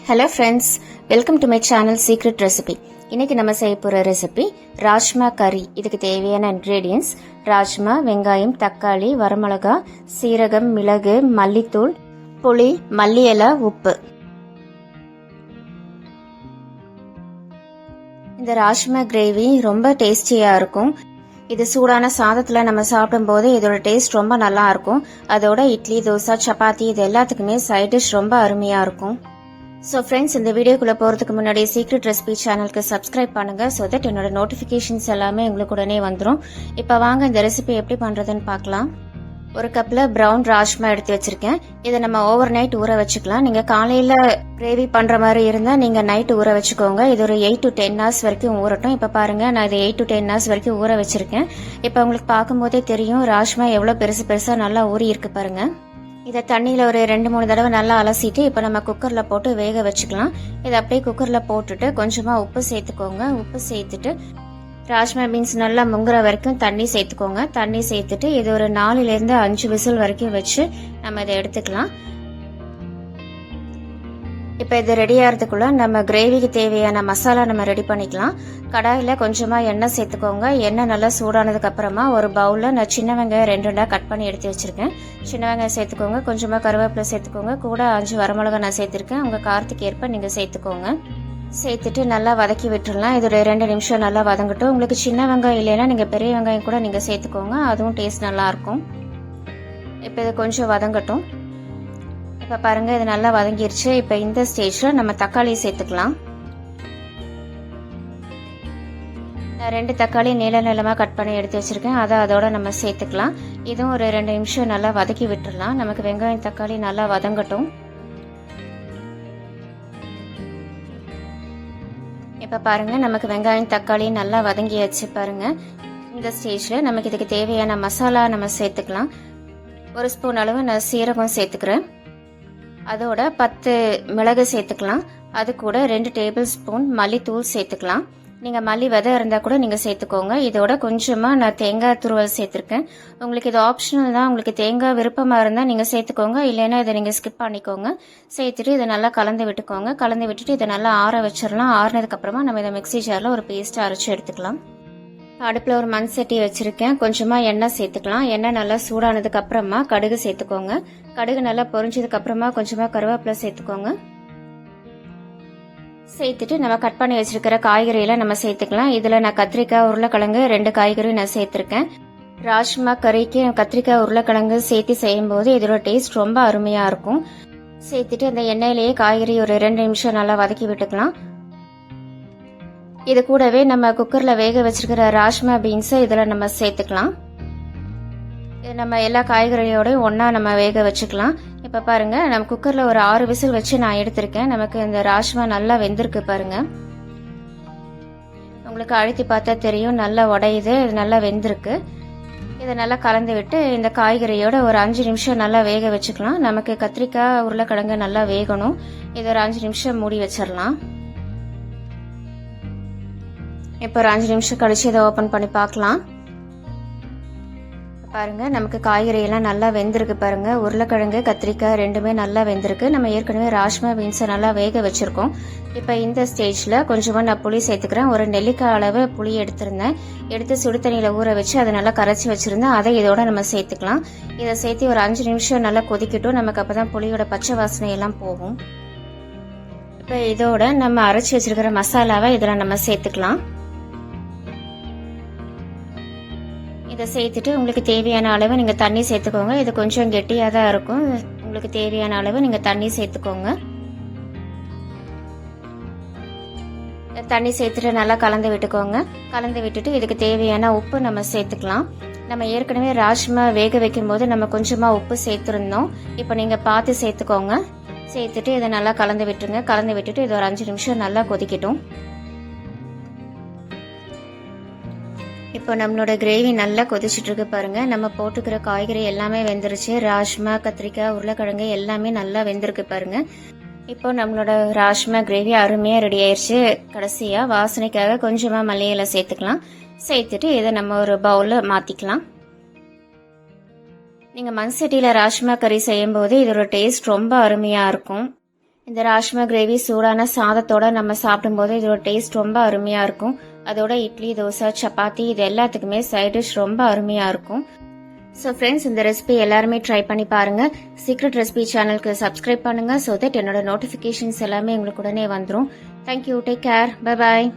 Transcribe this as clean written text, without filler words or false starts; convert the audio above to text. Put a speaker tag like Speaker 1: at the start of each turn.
Speaker 1: Hello friends, welcome to my channel secret recipe. இன்னைக்கு நம்ம செய்ய போகிற ரெசிபி ராஜ்மா கறி. இதுக்கு தேவையான இன்க்ரீடியன்ஸ்: ராஜ்மா, வெங்காயம், தக்காளி, வரமிளகா, சீரகம், மிளகு, மல்லித்தூள், புளி, மல்லி இலை, உப்பு. இந்த ராஜ்மா கிரேவி ரொம்ப டேஸ்டியாக இருக்கும். இது சூடான சாதத்தில் நம்ம சாப்பிடும்போது இதோட டேஸ்ட் ரொம்ப நல்லா இருக்கும். அதோட இட்லி, தோசை, சப்பாத்தி இது எல்லாத்துக்குமே சைட் டிஷ் ரொம்ப அருமையாக இருக்கும். ஸோ ஃப்ரெண்ட்ஸ், இந்த வீடியோக்குள்ளே போகிறதுக்கு முன்னாடி சீக்ரெட் ரெசிபி சேனலுக்கு சப்ஸ்கிரைப் பண்ணுங்கள். ஸோ தட் என்னோட நோட்டிஃபிகேஷன்ஸ் எல்லாமே உங்களுக்கு உடனே வந்துடும். இப்போ வாங்க இந்த ரெசிபி எப்படி பண்ணுறதுன்னு பார்க்கலாம். ஒரு கப்பில் ப்ரௌன் ராஜ்மா எடுத்து வச்சிருக்கேன். இதை நம்ம ஓவர் நைட் ஊற வச்சுக்கலாம். நீங்கள் காலையில் கிரேவி பண்ணுற மாதிரி இருந்தால் நீங்கள் நைட்டு ஊற வச்சுக்கோங்க. இது ஒரு 8 to 10 hours வரைக்கும் ஊறட்டும். இப்போ பாருங்கள், நான் இதை 8 to 10 hours வரைக்கும் ஊற வச்சிருக்கேன். இப்போ உங்களுக்கு பார்க்கும்போதே தெரியும் ராஜ்மா எவ்வளோ பெருசாக நல்லா ஊறி இருக்கு பாருங்கள். இதை தண்ணியில் ஒரு 2-3 தடவை நல்லா அலசிட்டு இப்போ நம்ம குக்கரில் போட்டு வேக வச்சுக்கலாம். இதை அப்படியே குக்கரில் போட்டுட்டு கொஞ்சமாக உப்பு சேர்த்துக்கோங்க. உப்பு சேர்த்துட்டு ராஜ்மா பீன்ஸ் நல்லா முங்குற வரைக்கும் தண்ணி சேர்த்துக்கோங்க. தண்ணி சேர்த்துட்டு இது ஒரு 4 to 5 விசில் வரைக்கும் வச்சு நம்ம இதை எடுத்துக்கலாம். இப்போ இது ரெடி ஆகிறதுக்குள்ள நம்ம கிரேவிக்கு தேவையான மசாலா நம்ம ரெடி பண்ணிக்கலாம். கடாயில் கொஞ்சமாக எண்ணெய் சேர்த்துக்கோங்க. எண்ணெய் நல்லா சூடானதுக்கு அப்புறமா ஒரு பவுலில் நான் சின்ன வெங்காயம் 2 கட் பண்ணி எடுத்து வச்சிருக்கேன். சின்ன வெங்காயம் சேர்த்துக்கோங்க. கொஞ்சமாக கருவேப்பிலை சேர்த்துக்கோங்க. கூட 5 வரமிளகா நான் சேர்த்துருக்கேன். உங்கள் காரத்துக்கு ஏற்ப நீங்கள் சேர்த்துக்கோங்க. சேர்த்துட்டு நல்லா வதக்கி விட்டுடலாம். இது ஒரு 2 நிமிஷம் நல்லா வதங்கட்டும். உங்களுக்கு சின்ன வெங்காயம் இல்லைன்னா நீங்கள் பெரிய வெங்காயம் கூட நீங்கள் சேர்த்துக்கோங்க. அதுவும் டேஸ்ட் நல்லாயிருக்கும். இப்போ இது கொஞ்சம் வதங்கட்டும். இப்போ பாருங்கள், இது நல்லா வதங்கிருச்சு. இப்போ இந்த ஸ்டேஜில் நம்ம தக்காளி சேர்த்துக்கலாம். நான் 2 தக்காளி நீளமாக கட் பண்ணி எடுத்து வச்சுருக்கேன். அதோட நம்ம சேர்த்துக்கலாம். இதுவும் ஒரு 2 நிமிஷம் நல்லா வதக்கி விட்டுடலாம். நமக்கு வெங்காயம் தக்காளி நல்லா வதங்கட்டும். இப்போ பாருங்கள், நமக்கு வெங்காயம் தக்காளி நல்லா வதங்கியாச்சு பாருங்கள். இந்த ஸ்டேஜில் நமக்கு இதுக்கு தேவையான மசாலா நம்ம சேர்த்துக்கலாம். 1 ஸ்பூன் அளவு நான் சீரகம் சேர்த்துக்கிறேன். அதோட 10 மிளகு சேர்த்துக்கலாம். அது கூட 2 டேபிள் ஸ்பூன் மல்லித்தூள் சேர்த்துக்கலாம். நீங்கள் மல்லி விதை இருந்தால் கூட நீங்கள் சேர்த்துக்கோங்க. இதோட கொஞ்சமாக நான் தேங்காய் துருவல் சேர்த்துருக்கேன். உங்களுக்கு இது ஆப்ஷனல் தான். உங்களுக்கு தேங்காய் விருப்பமாக இருந்தால் நீங்கள் சேர்த்துக்கோங்க. இல்லைன்னா இதை நீங்கள் ஸ்கிப் பண்ணிக்கோங்க. சேர்த்துட்டு இதை நல்லா கலந்து விட்டுக்கோங்க. கலந்து விட்டுட்டு இதை நல்லா ஆற வச்சிடலாம். ஆறினதுக்கப்புறமா நம்ம இதை மிக்ஸி ஜாரில் ஒரு பேஸ்ட்டாக அரைச்சி எடுத்துக்கலாம். அடுப்பில் ஒரு மண் சட்டி வச்சுருக்கேன். கொஞ்சமாக எண்ணெய் சேர்த்துக்கலாம். எண்ணெய் நல்லா சூடானதுக்கு அப்புறமா கடுகு சேர்த்துக்கோங்க. கடுகு நல்லா பொரிஞ்சதுக்கு அப்புறமா கொஞ்சமாக கருவேப்பிலை சேர்த்துக்கோங்க. சேர்த்துட்டு நம்ம கட் பண்ணி வச்சிருக்கிற காய்கறியெல்லாம் நம்ம சேர்த்துக்கலாம். இதில் நான் கத்திரிக்காய், உருளைக்கிழங்கு 2 காய்கறி நான் சேர்த்துருக்கேன். ராஜ்மா கறிக்கு கத்திரிக்காய், உருளைக்கிழங்கு சேர்த்து செய்யும்போது இதோட டேஸ்ட் ரொம்ப அருமையாக இருக்கும். சேர்த்துட்டு அந்த எண்ணெயிலேயே காய்கறி ஒரு 2 நிமிஷம் நல்லா வதக்கி விட்டுக்கலாம். இது கூடவே நம்ம குக்கரில் வேக வச்சிருக்கிற ராஜ்மா பீன்ஸை இதில் நம்ம சேர்த்துக்கலாம். நம்ம எல்லா காய்கறியோடையும் ஒன்றா நம்ம வேக வச்சுக்கலாம். இப்போ பாருங்கள், நம்ம குக்கரில் ஒரு 6 விசில் வச்சு நான் எடுத்திருக்கேன். நமக்கு இந்த ராஜ்மா நல்லா வெந்திருக்கு பாருங்கள். உங்களுக்கு அழுத்தி பார்த்தா தெரியும், நல்லா உடையுது. இது நல்லா வெந்திருக்கு. இதை நல்லா கலந்து விட்டு இந்த காய்கறியோட ஒரு 5 நிமிஷம் நல்லா வேக வச்சுக்கலாம். நமக்கு கத்திரிக்காய், உருளைக்கிழங்கு நல்லா வேகணும். இது ஒரு 5 நிமிஷம் மூடி வச்சிடலாம். இப்போ ஒரு 5 நிமிஷம் கழிச்சு இதை ஓப்பன் பண்ணி பார்க்கலாம். பாருங்க, நமக்கு காய்கறி எல்லாம் நல்லா வெந்திருக்கு பாருங்க. உருளைக்கிழங்கு, கத்திரிக்காய் 2மே நல்லா வெந்திருக்கு. நம்ம ஏற்கனவே ராஜ்மா பீன்ஸை நல்லா வேக வச்சிருக்கோம். இப்போ இந்த ஸ்டேஜில் கொஞ்சமாக நான் புளி சேர்த்துக்கிறேன். ஒரு நெல்லிக்காய் அளவு புளி எடுத்திருந்தேன். எடுத்து சுடு தண்ணியில் ஊற வச்சு அதை நல்லா கரைச்சி வச்சிருந்தேன். அதை இதோட நம்ம சேர்த்துக்கலாம். இதை சேர்த்து ஒரு 5 நிமிஷம் நல்லா கொதிக்கட்டும். நமக்கு அப்போ தான் புளியோட பச்சை வாசனை எல்லாம் போகும். இப்போ இதோட நம்ம அரைச்சி வச்சிருக்கிற மசாலாவை இதில் நம்ம சேர்த்துக்கலாம். இதை சேர்த்துட்டு உங்களுக்கு தேவையான அளவு நீங்கள் தண்ணி சேர்த்துக்கோங்க. இது கொஞ்சம் கெட்டியாக தான் இருக்கும். உங்களுக்கு தேவையான அளவு நீங்கள் தண்ணி சேர்த்துக்கோங்க. தண்ணி சேர்த்துட்டு நல்லா கலந்து விட்டுக்கோங்க. கலந்து விட்டுட்டு இதுக்கு தேவையான உப்பு நம்ம சேர்த்துக்கலாம். நம்ம ஏற்கனவே ராஜ்மா வேக வைக்கும் போது நம்ம கொஞ்சமாக உப்பு சேர்த்துருந்தோம். இப்போ நீங்கள் பார்த்து சேர்த்துக்கோங்க. சேர்த்துட்டு இதை நல்லா கலந்து விட்டுருங்க. கலந்து விட்டுட்டு இது ஒரு 5 நிமிஷம் நல்லா கொதிக்கட்டும். இப்போ நம்மளோட கிரேவி நல்லா கொதிச்சுட்டு இருக்கு பாருங்க. நம்ம போட்டுக்கிற காய்கறி எல்லாமே வெந்துருச்சு. ராஜ்மா, கத்திரிக்காய், உருளைக்கிழங்கு எல்லாமே நல்லா வெந்திருக்கு பாருங்க. இப்போ நம்மளோட ராஜ்மா கிரேவி அருமையாக ரெடி ஆயிடுச்சு. கடைசியாக வாசனைக்காக கொஞ்சமாக மல்லி இலை சேர்த்துக்கலாம். சேர்த்துட்டு இதை நம்ம ஒரு பவுலில் மாற்றிக்கலாம். நீங்கள் மண் சட்டியில் ராஜ்மா கறி செய்யும்போது இதோட டேஸ்ட் ரொம்ப அருமையாக இருக்கும். இந்த ராஜ்மா கிரேவி சூடான சாதத்தோட நம்ம சாப்பிடும்போது இதோட டேஸ்ட் ரொம்ப அருமையாக இருக்கும். அதோட இட்லி, தோசை, சப்பாத்தி இது எல்லாத்துக்குமே சைட் டிஷ் ரொம்ப அருமையாக இருக்கும். ஸோ ஃப்ரெண்ட்ஸ், இந்த ரெசிபி எல்லாருமே ட்ரை பண்ணி பாருங்க. சீக்ரெட் ரெசிபி சேனலுக்கு சப்ஸ்கிரைப் பண்ணுங்க. ஸோ தட் என்னோட நோட்டிஃபிகேஷன்ஸ் எல்லாமே உங்களுக்கு உடனே வந்துடும். Thank you, take care, bye bye.